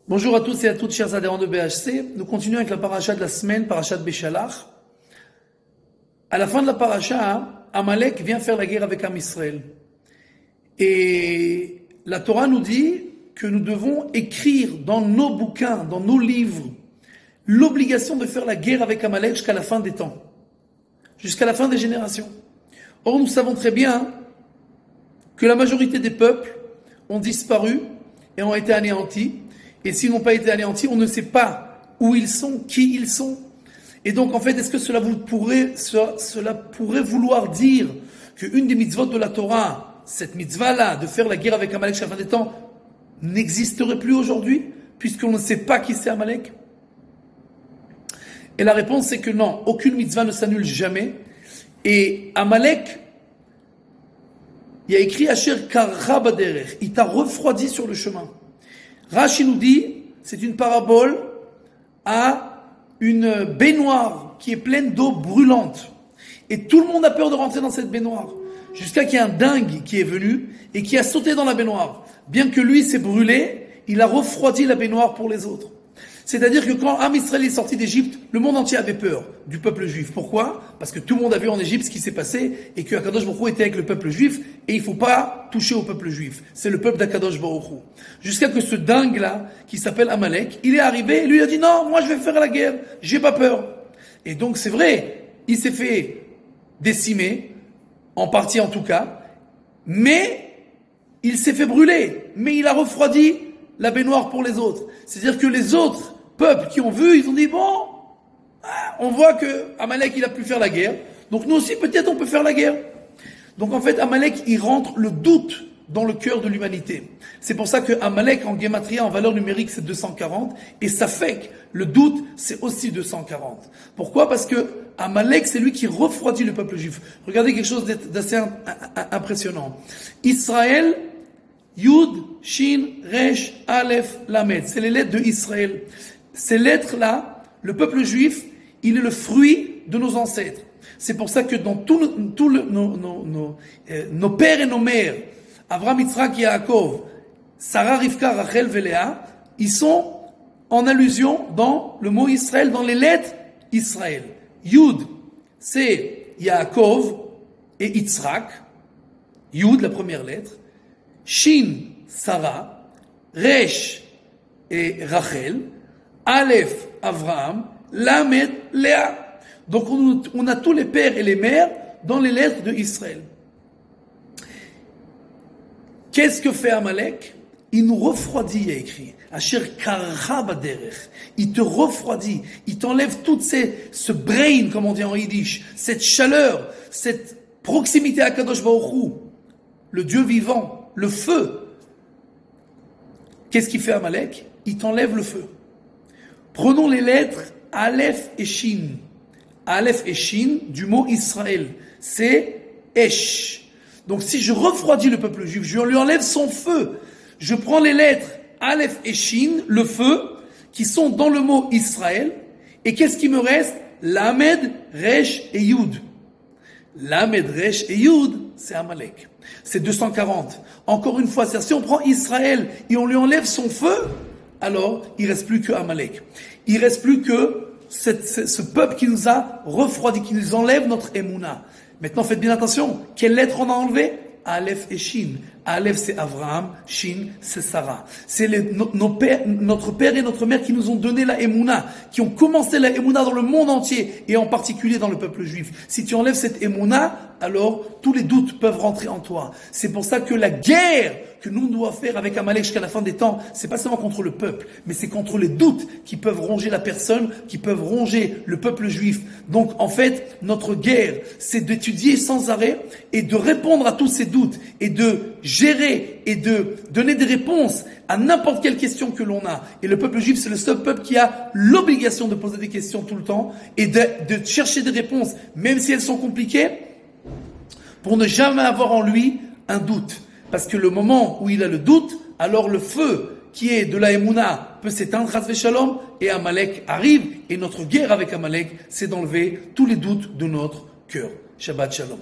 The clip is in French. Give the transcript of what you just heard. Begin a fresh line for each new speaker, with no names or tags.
Bonjour à tous et à toutes, chers adhérents de BHC. Nous continuons avec la paracha de la semaine, paracha de Béchalach. À la fin de la paracha, Amalek vient faire la guerre avec Am Israël. Et la Torah nous dit que nous devons écrire dans nos bouquins, dans nos livres, l'obligation de faire la guerre avec Amalek jusqu'à la fin des temps, jusqu'à la fin des générations. Or, nous savons très bien que la majorité des peuples ont disparu et ont été anéantis. Et s'ils n'ont pas été anéantis, on ne sait pas où ils sont, qui ils sont. Et donc, en fait, est-ce que cela pourrait vouloir dire qu'une des mitzvot de la Torah, cette mitzvah-là, de faire la guerre avec Amalek jusqu'à la fin des temps, n'existerait plus aujourd'hui, puisqu'on ne sait pas qui c'est Amalek? Et la réponse est que non, aucune mitzvah ne s'annule jamais. Et Amalek, il y a écrit Asher Kara Baderech, il t'a refroidi sur le chemin. Rashi nous dit, c'est une parabole à une baignoire qui est pleine d'eau brûlante. Et tout le monde a peur de rentrer dans cette baignoire. Jusqu'à qu'il y ait un dingue qui est venu et qui a sauté dans la baignoire. Bien que lui s'est brûlé, il a refroidi la baignoire pour les autres. C'est-à-dire que quand Am Israël est sorti d'Égypte, le monde entier avait peur du peuple juif. Pourquoi? Parce que tout le monde a vu en Égypte ce qui s'est passé et que Akadosh Baruch Hu était avec le peuple juif et il ne faut pas toucher au peuple juif. C'est le peuple d'Akadosh Baruch Hu. Jusqu'à que ce dingue-là, qui s'appelle Amalek, il est arrivé et lui a dit non, moi je vais faire la guerre, j'ai pas peur. Et donc c'est vrai, il s'est fait décimer, en partie en tout cas, mais il s'est fait brûler, mais il a refroidi la baignoire pour les autres. C'est-à-dire que les autres peuples qui ont vu, ils ont dit bon, on voit que Amalek il a pu faire la guerre, donc nous aussi peut-être on peut faire la guerre. Donc en fait Amalek il rentre le doute dans le cœur de l'humanité. C'est pour ça que Amalek en Gematria en valeur numérique c'est 240 et Safek le doute c'est aussi 240. Pourquoi? Parce que Amalek c'est lui qui refroidit le peuple juif. Regardez quelque chose d'assez impressionnant. Israël, Yud, Shin, Resh, Aleph, Lamed. C'est les lettres de Israël. Ces lettres-là, le peuple juif, il est le fruit de nos ancêtres. C'est pour ça que dans nos pères et nos mères, Avraham, Yitzhak, Yaakov, Sarah, Rivka, Rachel, Léa, ils sont en allusion dans le mot Israël, dans les lettres Israël. Yud, c'est Yaakov et Yitzhak. Yud, la première lettre. Shin, Sarah, Resh et Rachel, Aleph, Avraham, Lamed, Léa. Donc on a tous les pères et les mères dans les lettres de Israël. Qu'est-ce que fait Amalek? Il nous refroidit, il y a écrit. Asher Kara Baderech. Il te refroidit. Il t'enlève ce brain, comme on dit en yiddish, cette chaleur, cette proximité à Kadosh Baruch Hu, le Dieu vivant. Le feu. Qu'est-ce qu'il fait Amalek? Il t'enlève le feu. Prenons les lettres Aleph et Shin. Aleph et Shin du mot Israël. C'est Esh. Donc si je refroidis le peuple juif, je lui enlève son feu. Je prends les lettres Aleph et Shin, le feu, qui sont dans le mot Israël. Et qu'est-ce qui me reste? Lamed, Resh et Yud. Lamed, Resh et Yud, c'est Amalek. C'est 240. Encore une fois, si on prend Israël et on lui enlève son feu, alors il ne reste plus que Amalek. Il ne reste plus que ce peuple qui nous a refroidi, qui nous enlève notre Emouna. Maintenant, faites bien attention. Quelle lettre on a enlevé? Aleph et Shin. Aleph, c'est Avraham. Shin, c'est Sarah. C'est notre père et notre mère qui nous ont donné la Emouna, qui ont commencé la Emouna dans le monde entier, et en particulier dans le peuple juif. Si tu enlèves cette Emouna, alors tous les doutes peuvent rentrer en toi. C'est pour ça que la guerre que nous devons faire avec Amalek jusqu'à la fin des temps, c'est pas seulement contre le peuple, mais c'est contre les doutes qui peuvent ronger la personne, qui peuvent ronger le peuple juif. Donc en fait, notre guerre, c'est d'étudier sans arrêt et de répondre à tous ces doutes et de gérer et de donner des réponses à n'importe quelle question que l'on a. Et le peuple juif, c'est le seul peuple qui a l'obligation de poser des questions tout le temps et de chercher des réponses, même si elles sont compliquées, pour ne jamais avoir en lui un doute. Parce que le moment où il a le doute, alors le feu qui est de la Emouna peut s'éteindre, Chas v'Shalom, et Amalek arrive, et notre guerre avec Amalek, c'est d'enlever tous les doutes de notre cœur. Shabbat Shalom.